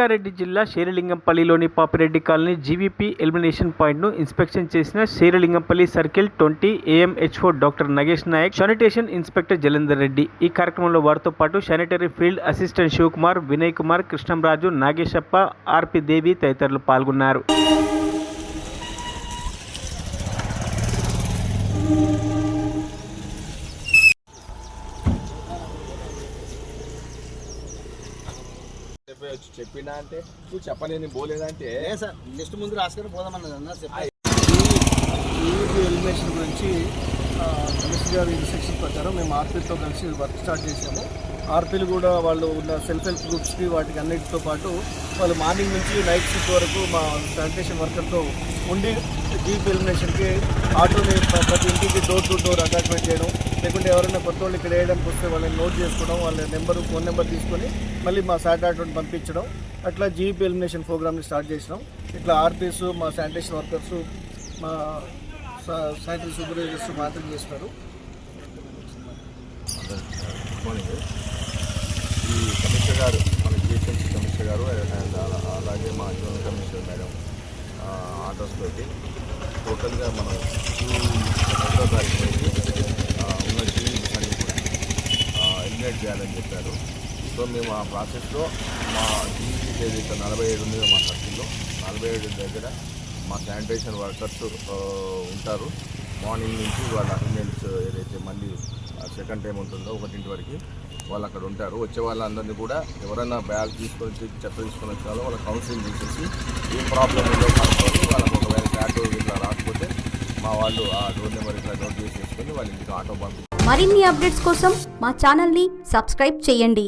రంగారెడ్డి జిల్లా శేరిలింగంపల్లిలోని Papireddy colony GVP elimination పాయింట్ను ఇన్స్పెక్షన్ చేసిన Serilingampally circle 20 AMHO doctor Nagesh Naik, sanitation inspector Jalandhar Reddy. ఈ కార్యక్రమంలో వారితో పాటు sanitary field assistant Shivakumar, Vinay Kumar, Krishnamraju, Nageshappa, RP Devi తదితరులు పాల్గొన్నారు. చెప్పినా అంటే నువ్వు చెప్పలేని పోలేదంటే సార్ జస్ట్ ముందు రాసుకొని పోదామన్నది అన్న. ఎలిమినేషన్ గురించి కమిషనర్ గారి ఇన్స్ట్రక్షన్ ప్రకారం మేము ఆర్పీలతో కలిసి వర్క్ స్టార్ట్ చేసాము. ఆర్పీలు కూడా వాళ్ళు ఉన్న సెల్ఫ్ హెల్ప్ గ్రూప్స్కి వాటికి అన్నిటితో పాటు వాళ్ళు మార్నింగ్ నుంచి నైట్ షిఫ్ట్ వరకు మా శానిటేషన్ వర్కర్తో ఉండి జీప్ ఎలిమినేషన్కి ఆటోని ప్రతి ఇంటికి డోర్ టు డోర్ అటాచ్మెంట్ చేయడం, లేకుంటే ఎవరైనా కొత్త వాళ్ళు ఇక్కడ వేయడానికి వస్తే వాళ్ళని నోట్ చేసుకోవడం, వాళ్ళ ఫోన్ నెంబర్ తీసుకొని మళ్ళీ మా శాట్ ఆటోని పంపించడం, అట్లా జీప్ ఎలిమినేషన్ ప్రోగ్రామ్ని స్టార్ట్ చేసినాం. ఇట్లా ఆర్పీస్, మా శానిటేషన్ వర్కర్స్, మా శానిటరీ సూపర్వైజర్స్ మాత్రం చేస్తారు. ఈ కమిషనర్ గారు, మన జిహెచ్ఎంసీ కమిషనర్ గారు అండ్ అలాగే మా జోనల్ కమిషనర్ మేడం ఆర్డర్స్ తోటి టోటల్గా మనం 2 తారీఖు ఉన్న జీవీస్ అన్ని కూడా ఎలిమినేట్ చేయాలని చెప్పారు. సో మేము ఆ ప్రాసెస్లో మా జీవీస్ ఏదైతే 47 ఉందో మా సర్కిల్లో 47 దగ్గర మా శానిటేషన్ వర్కర్స్ ఉంటారు. మార్నింగ్ నుంచి వాళ్ళ అటెండెన్స్ ఏదైతే మళ్ళీ సెకండ్ టైం ఉంటుందో 1 వరకు వాళ్ళు అక్కడ ఉంటారు. వచ్చే వాళ్ళందరినీ కూడా ఎవరైనా బ్యాగ్ తీసుకొని చెత్త తీసుకొని వచ్చాలో వాళ్ళ కౌన్సిలింగ్ చేసేసి ఏం ప్రాబ్లం ఉందో కనుక్కొని వాళ్ళకి ఒకవేళ ఆటో ఇట్లా రాకపోతే మా వాళ్ళు ఆ డోర్ నెంబర్ ఇట్లా నోట్ చేసేసుకొని వాళ్ళ ఇంటికి ఆటో పంపిస్తారు. మరిన్ని అప్డేట్స్ కోసం మా ఛానల్ని సబ్స్క్రైబ్ చేయండి.